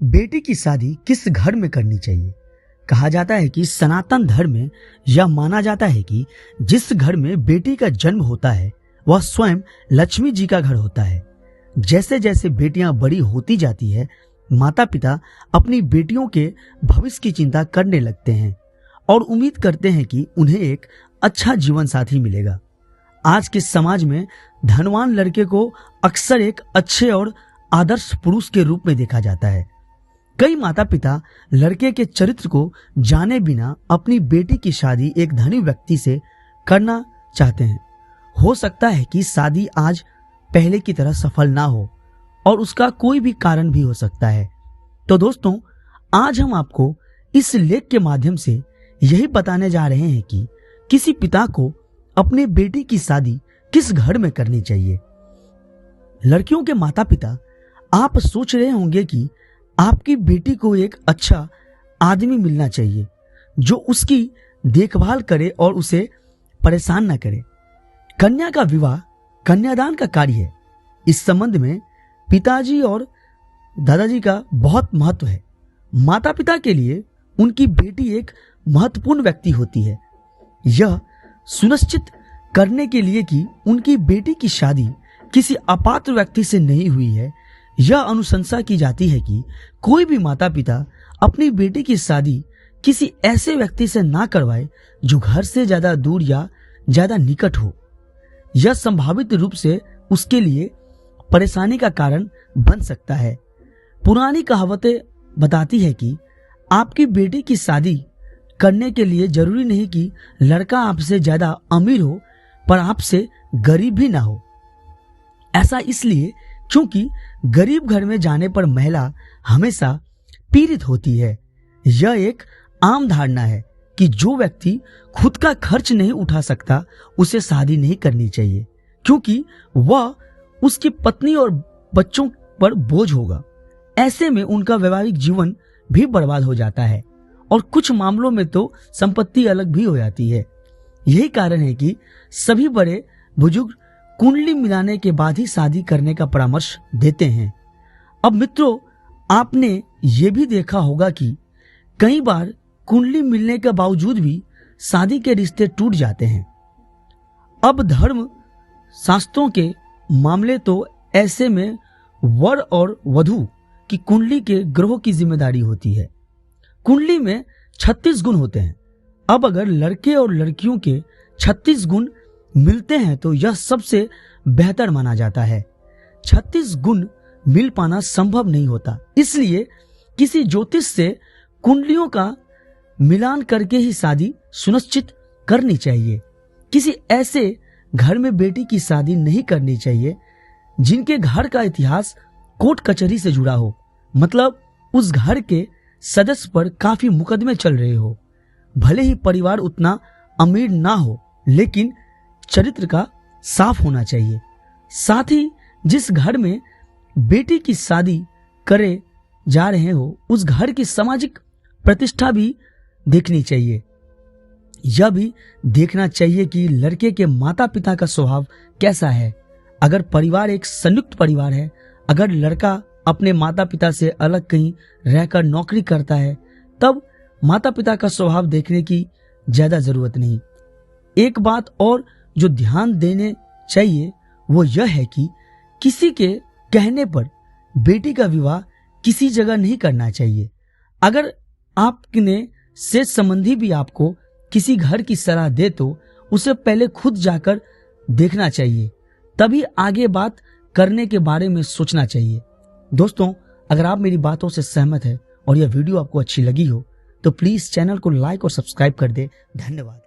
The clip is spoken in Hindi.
बेटी की शादी किस घर में करनी चाहिए। कहा जाता है कि सनातन धर्म में यह माना जाता है कि जिस घर में बेटी का जन्म होता है वह स्वयं लक्ष्मी जी का घर होता है। जैसे जैसे बेटियां बड़ी होती जाती है, माता पिता अपनी बेटियों के भविष्य की चिंता करने लगते हैं और उम्मीद करते हैं कि उन्हें एक अच्छा जीवन साथी मिलेगा। आज के समाज में धनवान लड़के को अक्सर एक अच्छे और आदर्श पुरुष के रूप में देखा जाता है। कई माता पिता लड़के के चरित्र को जाने बिना अपनी बेटी की शादी एक धनी व्यक्ति से करना चाहते हैं। हो सकता है कि शादी आज पहले की तरह सफल ना हो और उसका कोई भी कारण भी हो सकता है। तो दोस्तों, आज हम आपको इस लेख के माध्यम से यही बताने जा रहे हैं कि किसी पिता को अपने बेटी की शादी किस घर में करनी चाहिए। लड़कियों के माता पिता, आप सोच रहे होंगे कि आपकी बेटी को एक अच्छा आदमी मिलना चाहिए जो उसकी देखभाल करे और उसे परेशान न करे। कन्या का विवाह कन्यादान का कार्य है। इस संबंध में पिताजी और दादाजी का बहुत महत्व है। माता पिता के लिए उनकी बेटी एक महत्वपूर्ण व्यक्ति होती है। यह सुनिश्चित करने के लिए कि उनकी बेटी की शादी किसी अपात्र व्यक्ति से नहीं हुई है, यह अनुशंसा की जाती है कि कोई भी माता पिता अपनी बेटी की शादी किसी ऐसे व्यक्ति से ना करवाए जो घर से ज्यादा दूर या ज्यादा निकट हो। यह संभावित रूप से उसके लिए परेशानी का कारण बन सकता है। पुरानी कहावतें बताती है कि आपकी बेटी की शादी करने के लिए जरूरी नहीं कि लड़का आपसे ज्यादा अमीर हो पर आपसे गरीब भी ना हो। ऐसा इसलिए क्योंकि गरीब घर में जाने पर महिला हमेशा पीड़ित होती है। यह एक आम धारणा है कि जो व्यक्ति खुद का खर्च नहीं उठा सकता उसे शादी नहीं करनी चाहिए, क्योंकि वह उसकी पत्नी और बच्चों पर बोझ होगा। ऐसे में उनका वैवाहिक जीवन भी बर्बाद हो जाता है और कुछ मामलों में तो संपत्ति अलग भी हो जाती है। यही कारण है कि सभी बड़े बुजुर्ग कुंडली मिलाने के बाद ही शादी करने का परामर्श देते हैं। अब मित्रों, आपने ये भी देखा होगा कि कई बार कुंडली मिलने के बावजूद भी शादी के रिश्ते टूट जाते हैं। अब धर्म शास्त्रों के मामले तो ऐसे में वर और वधू की कुंडली के ग्रहों की जिम्मेदारी होती है। कुंडली में 36 गुण होते हैं। अब अगर लड़के और लड़कियों के 36 गुण मिलते हैं तो यह सबसे बेहतर माना जाता है। 36 गुण मिल पाना संभव नहीं होता, इसलिए किसी ज्योतिष से कुंडलियों का मिलान करके ही शादी सुनिश्चित करनी चाहिए। किसी ऐसे घर में बेटी की शादी नहीं करनी चाहिए जिनके घर का इतिहास कोर्ट कचहरी से जुड़ा हो, मतलब उस घर के सदस्य पर काफी मुकदमे चल रहे हो। भले ही परिवार उतना अमीर ना हो, लेकिन चरित्र का साफ होना चाहिए। साथ ही जिस घर में बेटी की शादी करे जा रहे हो उस घर की सामाजिक प्रतिष्ठा भी देखनी चाहिए। यह भी देखना चाहिए कि लड़के के माता पिता का स्वभाव कैसा है। अगर परिवार एक संयुक्त परिवार है, अगर लड़का अपने माता पिता से अलग कहीं रहकर नौकरी करता है, तब माता पिता का स्वभाव देखने की ज्यादा जरूरत नहीं। एक बात और जो ध्यान देने चाहिए वो यह है कि किसी के कहने पर बेटी का विवाह किसी जगह नहीं करना चाहिए। अगर आपने से संबंधी भी आपको किसी घर की सलाह दे तो उसे पहले खुद जाकर देखना चाहिए, तभी आगे बात करने के बारे में सोचना चाहिए। दोस्तों, अगर आप मेरी बातों से सहमत हैं और यह वीडियो आपको अच्छी लगी हो तो प्लीज चैनल को लाइक और सब्सक्राइब कर दे। धन्यवाद।